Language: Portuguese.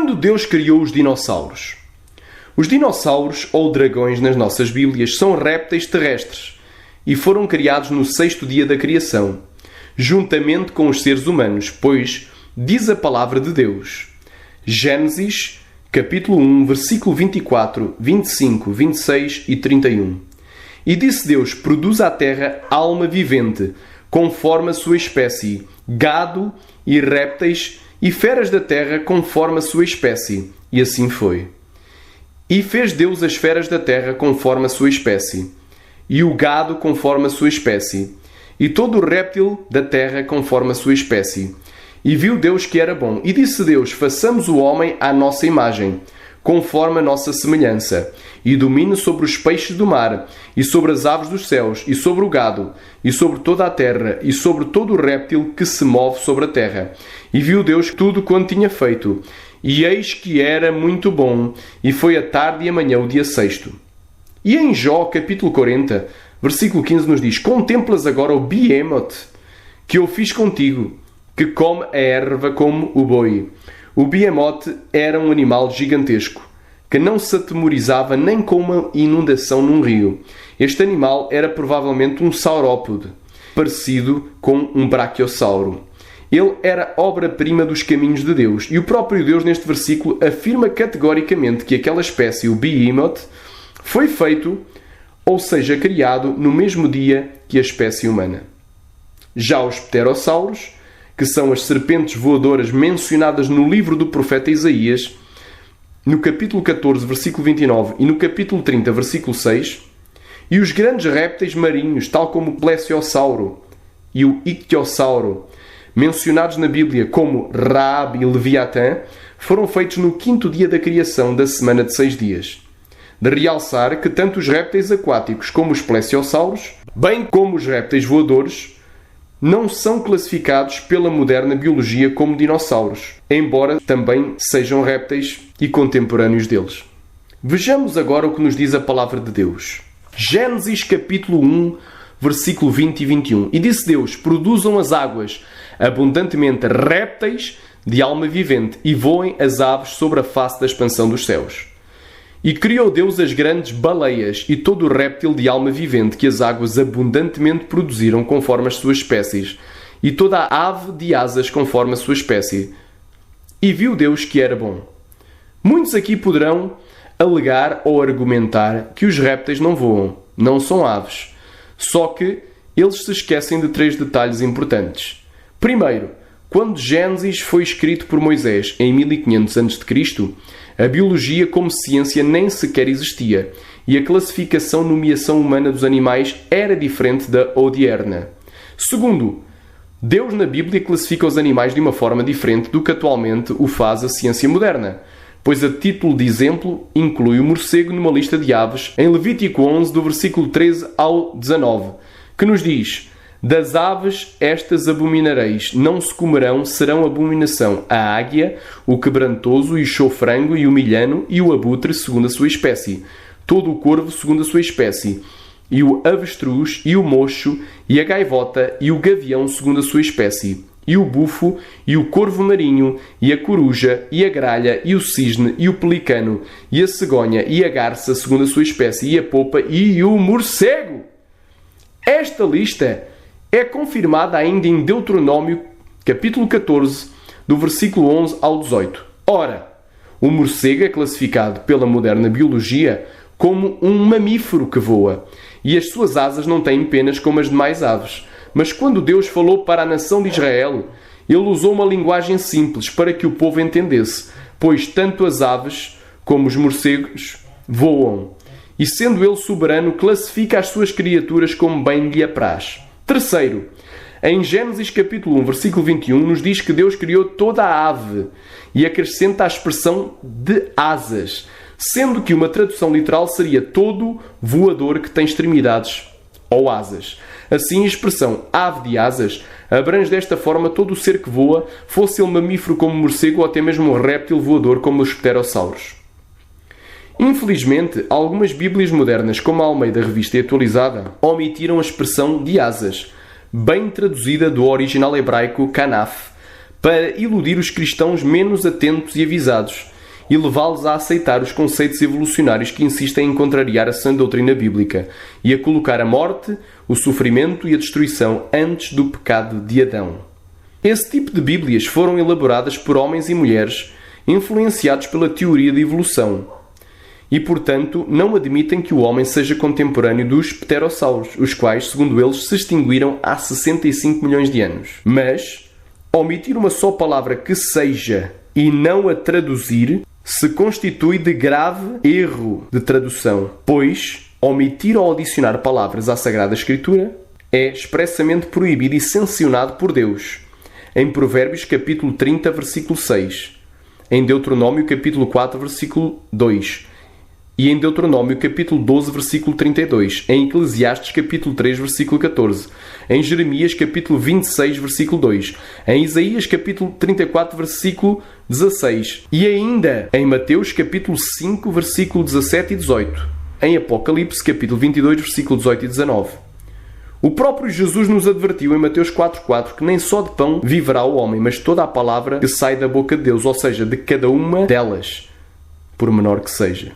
Quando Deus criou os dinossauros? Os dinossauros, ou dragões nas nossas Bíblias, são répteis terrestres e foram criados no 6º dia da criação, juntamente com os seres humanos, pois diz a palavra de Deus. Gênesis, capítulo 1, versículo 24, 25, 26 e 31. E disse Deus: produz à terra alma vivente, conforme a sua espécie, gado e répteis e feras da terra conforme a sua espécie. E assim foi. E fez Deus as feras da terra conforme a sua espécie, e o gado conforme a sua espécie, e todo o réptil da terra conforme a sua espécie. E viu Deus que era bom. E disse Deus: façamos o homem à nossa imagem, conforme a nossa semelhança, e domine sobre os peixes do mar, e sobre as aves dos céus, e sobre o gado, e sobre toda a terra, e sobre todo o réptil que se move sobre a terra. E viu Deus tudo quanto tinha feito, e eis que era muito bom, e foi a tarde e a manhã o dia 6º. E em Jó, capítulo 40, versículo 15, nos diz: contemplas agora o Behemoth, que eu fiz contigo, que come a erva como o boi. O Behemoth era um animal gigantesco, que não se atemorizava nem com uma inundação num rio. Este animal era provavelmente um saurópode, parecido com um brachiosauro. Ele era obra-prima dos caminhos de Deus, e o próprio Deus neste versículo afirma categoricamente que aquela espécie, o Behemoth, foi feito, ou seja, criado no mesmo dia que a espécie humana. Já os pterossauros, que são as serpentes voadoras mencionadas no livro do profeta Isaías, no capítulo 14, versículo 29, e no capítulo 30, versículo 6, e os grandes répteis marinhos, tal como o plesiosauro e o ictiosauro, mencionados na Bíblia como Raab e Leviatã, foram feitos no 5º dia da criação da semana de 6 dias. De realçar que tanto os répteis aquáticos como os plesiosauros, bem como os répteis voadores, não são classificados pela moderna biologia como dinossauros, embora também sejam répteis e contemporâneos deles. Vejamos agora o que nos diz a palavra de Deus. Gênesis capítulo 1, versículo 20 e 21. E disse Deus: produzam as águas abundantemente répteis de alma vivente, e voem as aves sobre a face da expansão dos céus. E criou Deus as grandes baleias e todo o réptil de alma vivente que as águas abundantemente produziram conforme as suas espécies, e toda a ave de asas conforme a sua espécie. E viu Deus que era bom. Muitos aqui poderão alegar ou argumentar que os répteis não voam, não são aves. Só que eles se esquecem de 3 detalhes importantes. Primeiro, quando Gênesis foi escrito por Moisés em 1500 a.C., a biologia como ciência nem sequer existia, e a classificação e nomeação humana dos animais era diferente da odierna. Segundo, Deus na Bíblia classifica os animais de uma forma diferente do que atualmente o faz a ciência moderna, pois a título de exemplo inclui o morcego numa lista de aves em Levítico 11, do versículo 13 ao 19, que nos diz: das aves estas abominareis, não se comerão, serão abominação a águia, o quebrantoso, o chofrango e o milhano, e o abutre segundo a sua espécie, todo o corvo segundo a sua espécie, e o avestruz, e o mocho, e a gaivota, e o gavião segundo a sua espécie, e o bufo, e o corvo marinho, e a coruja, e a gralha, e o cisne, e o pelicano, e a cegonha, e a garça segundo a sua espécie, e a popa, e o morcego. Esta lista é confirmada ainda em Deuteronômio, capítulo 14, do versículo 11 ao 18. Ora, o morcego é classificado pela moderna biologia como um mamífero que voa, e as suas asas não têm penas como as demais aves. Mas quando Deus falou para a nação de Israel, ele usou uma linguagem simples para que o povo entendesse, pois tanto as aves como os morcegos voam, e sendo ele soberano, classifica as suas criaturas como bem lhe apraz. Terceiro, em Gênesis capítulo 1, versículo 21, nos diz que Deus criou toda a ave e acrescenta a expressão de asas, sendo que uma tradução literal seria todo voador que tem extremidades ou asas. Assim, a expressão ave de asas abrange desta forma todo o ser que voa, fosse ele mamífero como o morcego ou até mesmo um réptil voador como os pterossauros. Infelizmente, algumas Bíblias modernas, como a Almeida Revista e Atualizada, omitiram a expressão de asas, bem traduzida do original hebraico kanaf, para iludir os cristãos menos atentos e avisados, e levá-los a aceitar os conceitos evolucionários que insistem em contrariar a sã doutrina bíblica e a colocar a morte, o sofrimento e a destruição antes do pecado de Adão. Esse tipo de Bíblias foram elaboradas por homens e mulheres influenciados pela teoria da evolução e, portanto, não admitem que o homem seja contemporâneo dos pterossauros, os quais, segundo eles, se extinguiram há 65 milhões de anos. Mas omitir uma só palavra que seja e não a traduzir se constitui de grave erro de tradução, pois omitir ou adicionar palavras à Sagrada Escritura é expressamente proibido e sancionado por Deus, em Provérbios capítulo 30, versículo 6, em Deuteronômio capítulo 4, versículo 2, e em Deuteronômio capítulo 12, versículo 32, em Eclesiastes capítulo 3, versículo 14, em Jeremias capítulo 26, versículo 2, em Isaías capítulo 34, versículo 16, e ainda em Mateus capítulo 5, versículo 17 e 18, em Apocalipse capítulo 22, versículo 18 e 19. O próprio Jesus nos advertiu em Mateus 4,4 que nem só de pão viverá o homem, mas toda a palavra que sai da boca de Deus, ou seja, de cada uma delas, por menor que seja.